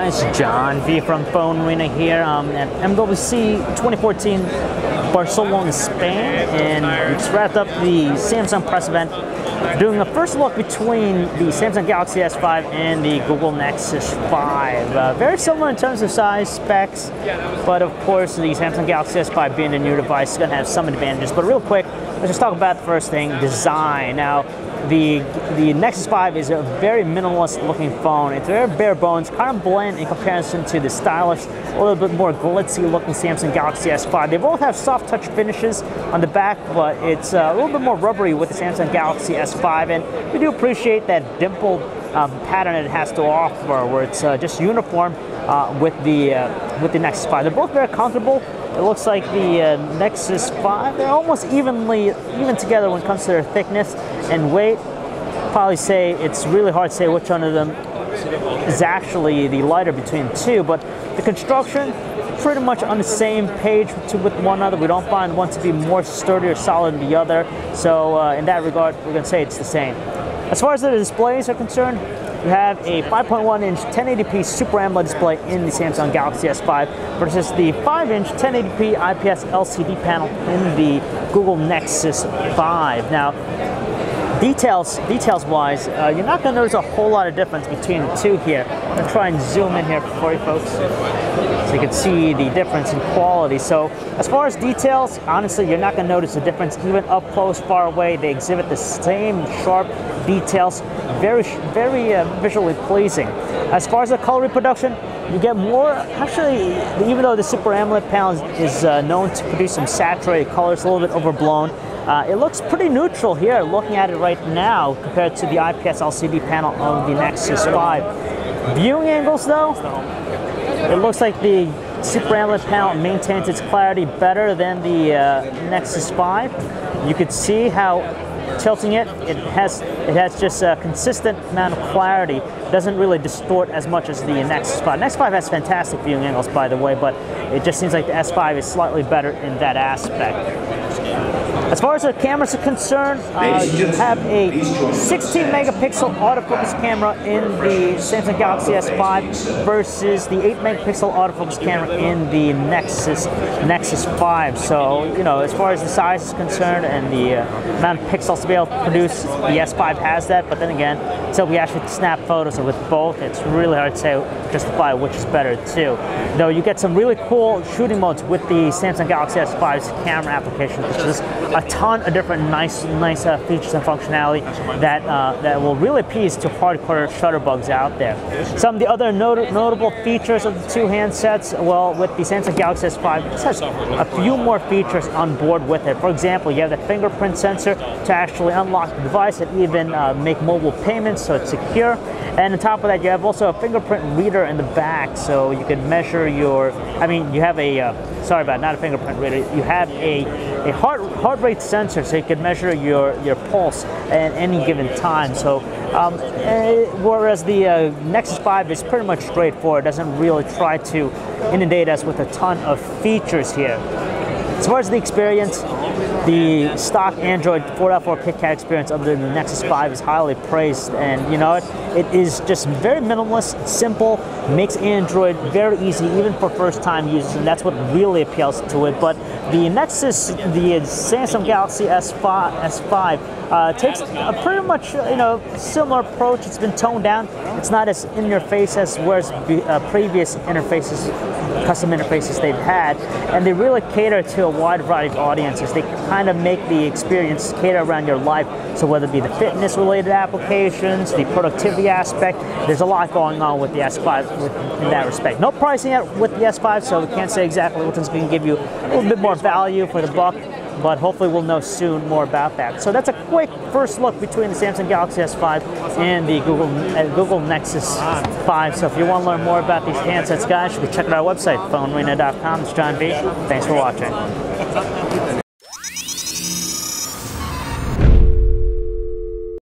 guys, John V from PhoneArena here at MWC 2014 Barcelona, Spain, and we just wrapped up the Samsung press event doing a first look between the Samsung Galaxy S5 and the Google Nexus 5. Very similar in terms of size, specs, but of course the Samsung Galaxy S5 being a new device is going to have some advantages. But real quick, let's just talk about the first thing, design. Now, the Nexus 5 is a very minimalist looking phone. It's very bare bones, kind of bland in comparison to the stylish, a little bit more glitzy looking Samsung Galaxy S5. They both have soft touch finishes on the back, but it's a little bit more rubbery with the Samsung Galaxy S5, and we do appreciate that dimpled pattern it has to offer, where it's just uniform with the Nexus 5. They're both very comfortable. It looks like the Nexus 5, they're almost even together when it comes to their thickness and weight. Probably say it's really hard to say which one of them is actually the lighter between the two, but the construction, pretty much on the same page with one another. We don't find one to be more sturdy or solid than the other, so in that regard, we're going to say it's the same. As far as the displays are concerned, we have a 5.1-inch 1080p Super AMOLED display in the Samsung Galaxy S5 versus the 5-inch 1080p IPS LCD panel in the Google Nexus 5. Now, details-wise, you're not going to notice a whole lot of difference between the two here. I'm going to try and zoom in here for you folks so you can see the difference in quality. So as far as details, honestly, you're not going to notice a difference even up close, far away. They exhibit the same sharp details, very visually pleasing. As far as the color reproduction, you get more, actually, even though the Super AMOLED panel is known to produce some saturated colors, a little bit overblown, it looks pretty neutral here, looking at it right now, compared to the IPS LCD panel of the Nexus 5. Viewing angles, though, it looks like the Super AMOLED panel maintains its clarity better than the Nexus 5. You could see how tilting it has just a consistent amount of clarity. It doesn't really distort as much as the Nexus 5. Nexus 5 has fantastic viewing angles, by the way, but it just seems like the S5 is slightly better in that aspect. As far as the cameras are concerned, you have a 16 megapixel autofocus camera in the Samsung Galaxy S5 versus the 8 megapixel autofocus camera in the Nexus 5. So, you know, as far as the size is concerned and the amount of pixels to be able to produce, the S5 has that. But then again, until we actually snap photos with both, it's really hard to say, justify which is better too. Though you get some really cool shooting modes with the Samsung Galaxy S5's camera application, which is a ton of different nice features and functionality that will really appease to hardcore shutterbugs out there. Some of the other notable features of the two handsets, well, with the Samsung Galaxy S5, this has a few more features on board with it. For example, you have the fingerprint sensor to actually unlock the device and even make mobile payments, so it's secure. And on top of that, you have also a fingerprint reader in the back, so you can measure your, you have a, sorry about it, not a fingerprint reader, you have a heart rate sensor, so you can measure your pulse at any given time. So whereas the Nexus 5 is pretty much straightforward, doesn't really try to inundate us with a ton of features here. As far as the experience, the stock Android 4.4 KitKat experience of the Nexus 5 is highly praised, and you know it is just very minimalist, simple, makes Android very easy even for first-time users, and that's what really appeals to it. But the Nexus, the Samsung Galaxy S5 takes a pretty much similar approach. It's been toned down. It's not as in your face as whereas previous interfaces, custom interfaces they've had, and they really cater to a wide variety of audiences. They kind of make the experience cater around your life. So whether it be the fitness-related applications, the productivity aspect, there's a lot going on with the S5 in that respect. No pricing yet with the S5, so we can't say exactly which one's going to give you a little bit more value for the buck, but hopefully we'll know soon more about that. So that's a quick first look between the Samsung Galaxy S5 and the Google Nexus 5. So if you want to learn more about these handsets, guys, you can check out our website, PhoneArena.com. It's John V. Thanks for watching.